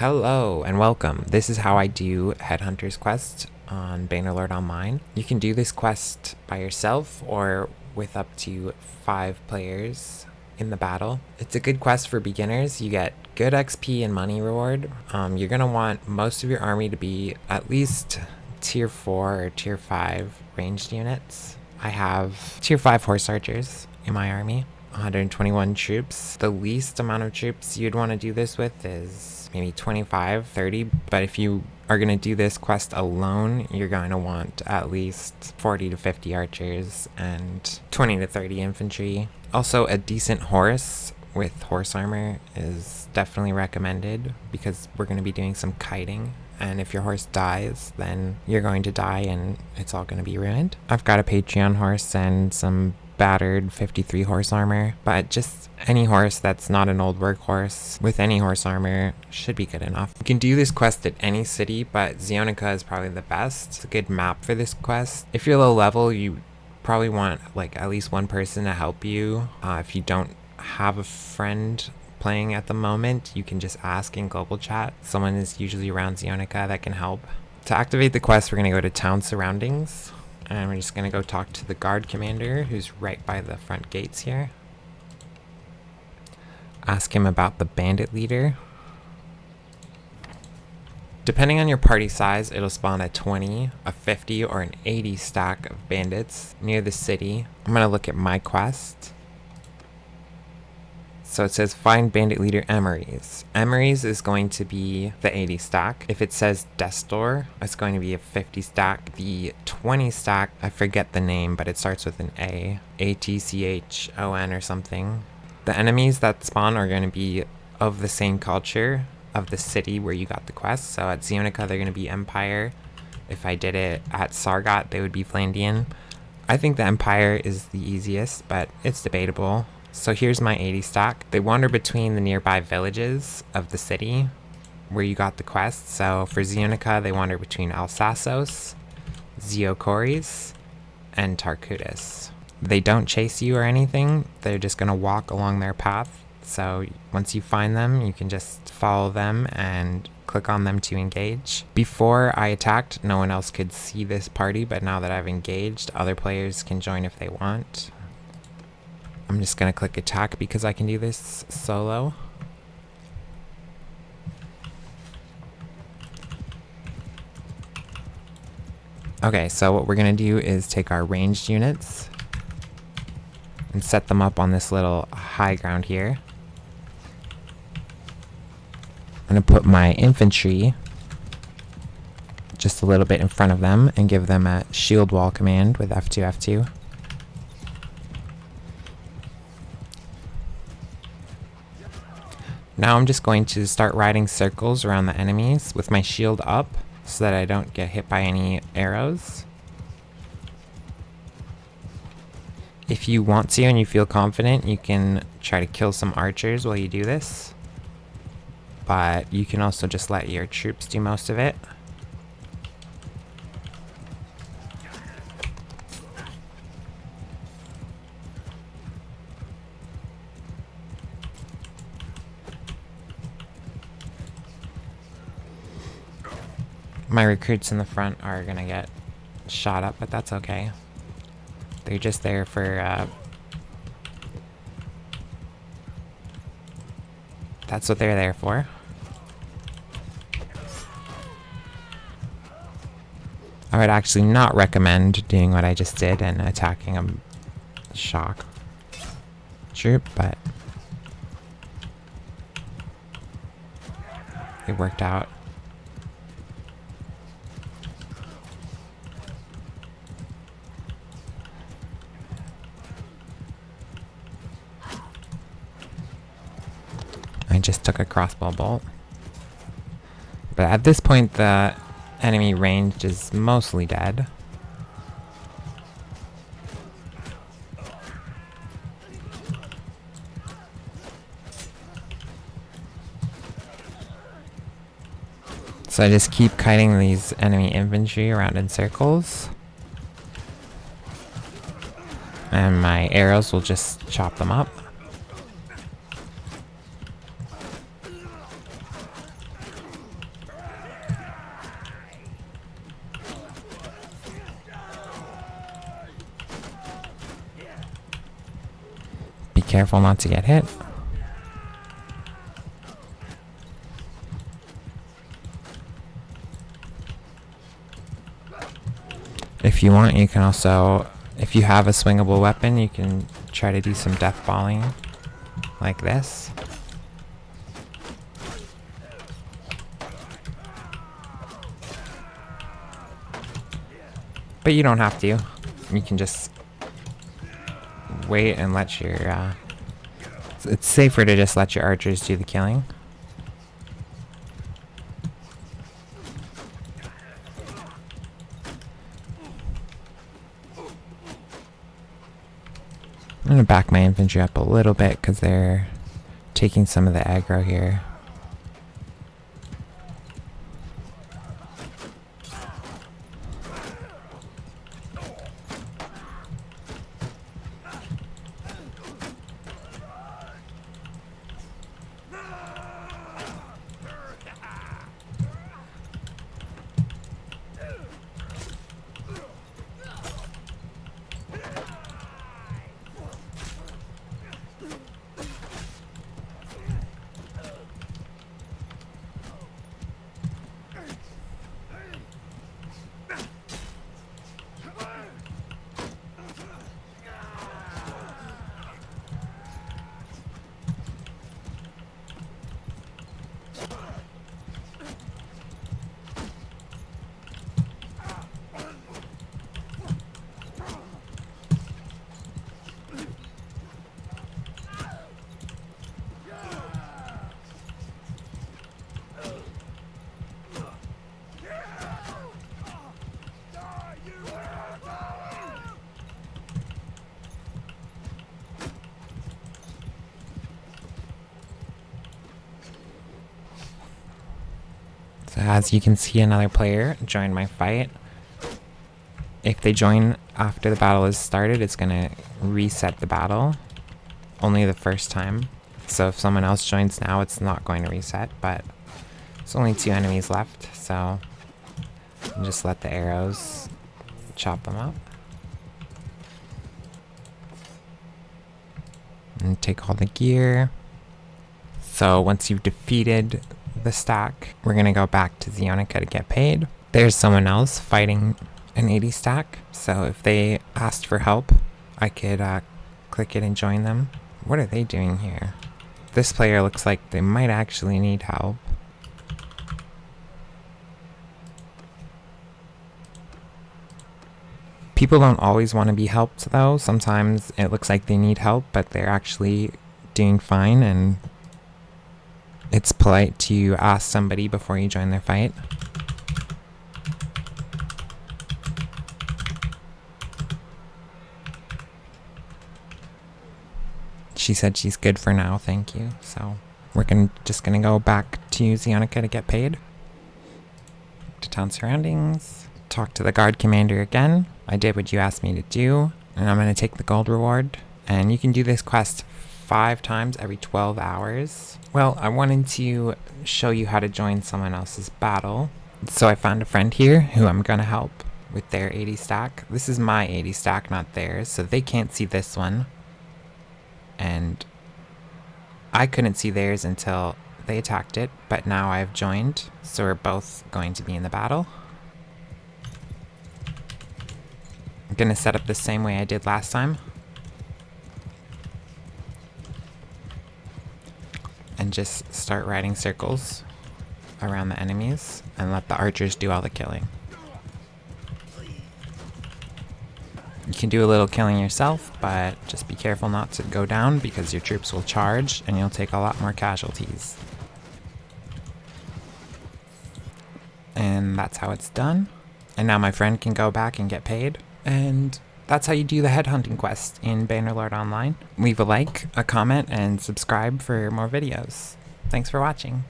Hello and welcome. This is how I do Headhunters quest on Bannerlord Online. You can do this quest by yourself or with up to 5 players in the battle. It's a good quest for beginners. You get good XP and money reward. You're going to want most of your army to be at least tier 4 or tier 5 ranged units. I have tier 5 horse archers in my army. 121 troops. The least amount of troops you'd want to do this with is maybe 25, 30, but if you are going to do this quest alone, you're going to want at least 40 to 50 archers and 20 to 30 infantry. Also, a decent horse with horse armor is definitely recommended because we're going to be doing some kiting. And if your horse dies, then you're going to die and it's all going to be ruined. I've got a Patreon horse and some battered 53 horse armor, but just any horse that's not an old workhorse with any horse armor should be good enough. You can do this quest at any city, but Zionica is probably the best. It's a good map for this quest. If you're low level, you probably want like at least one person to help you. If you don't have a friend playing at the moment, you can just ask in global chat. Someone is usually around Zionica that can help. To activate the quest, we're going to go to town surroundings. And we're just going to go talk to the guard commander who's right by the front gates here. Ask him about the bandit leader. Depending on your party size, it'll spawn a 20, a 50, or an 80 stack of bandits near the city. I'm going to look at my quest. So it says find bandit leader Emery's. Emery's is going to be the 80 stack. If it says Destor, it's going to be a 50 stack. The 20 stack, I forget the name, but it starts with an A. A-T-C-H-O-N or something. The enemies that spawn are going to be of the same culture of the city where you got the quest. So at Zionica, they're going to be Empire. If I did it at Sargot, they would be Flandian. I think the Empire is the easiest, but it's debatable. So here's my 80 stack. They wander between the nearby villages of the city where you got the quest. So for Zionica, they wander between Alsassos, Ziocoris, and Tarcutus. They don't chase you or anything. They're just going to walk along their path. So once you find them, you can just follow them and click on them to engage. Before I attacked, no one else could see this party, but now that I've engaged, other players can join if they want. I'm just going to click attack because I can do this solo. Okay, so what we're going to do is take our ranged units and set them up on this little high ground here. I'm going to put my infantry just a little bit in front of them and give them a shield wall command with F2, F2. Now I'm just going to start riding circles around the enemies with my shield up so that I don't get hit by any arrows. If you want to and you feel confident, you can try to kill some archers while you do this. But you can also just let your troops do most of it. My recruits in the front are gonna get shot up, but that's okay. They're just there for, that's what they're there for. I would actually not recommend doing what I just did and attacking a shock troop, but it worked out. I just took a crossbow bolt. But at this point, the enemy range is mostly dead. So I just keep kiting these enemy infantry around in circles. And my arrows will just chop them up. careful not to get hit. If you want, you can also, if you have a swingable weapon, you can try to do some death balling like this. But you don't have to. You can just wait and let your, it's safer to just let your archers do the killing. I'm gonna back my infantry up a little bit because they're taking some of the aggro here. So as you can see, another player joined my fight. If they join after the battle is started, it's gonna reset the battle only the first time. So if someone else joins now, it's not going to reset, but there's only 2 enemies left, so just let the arrows chop them up. And take all the gear. So once you've defeated the stack, we're gonna go back to Zionica to get paid. There's someone else fighting an 80 stack, so if they asked for help, I could click it and join them. What are they doing here? This player looks like they might actually need help. People don't always want to be helped though. Sometimes it looks like they need help, but they're actually doing fine, and it's polite to ask somebody before you join their fight. She said she's good for now, thank you. So we're just gonna go back to Zionica to get paid. To town surroundings. Talk to the guard commander again. I did what you asked me to do, and I'm gonna take the gold reward. And you can do this quest 5 times every 12 hours. Well, I wanted to show you how to join someone else's battle. So I found a friend here who I'm gonna help with their 80 stack. This is my 80 stack, not theirs, so they can't see this one. And I couldn't see theirs until they attacked it, but now I've joined, so we're both going to be in the battle. I'm gonna set up the same way I did last time. And just start riding circles around the enemies and let the archers do all the killing. You can do a little killing yourself, but just be careful not to go down because your troops will charge and you'll take a lot more casualties. And that's how it's done. And now my friend can go back and get paid. And that's how you do the headhunting quest in Bannerlord Online. Leave a like, a comment, and subscribe for more videos. Thanks for watching.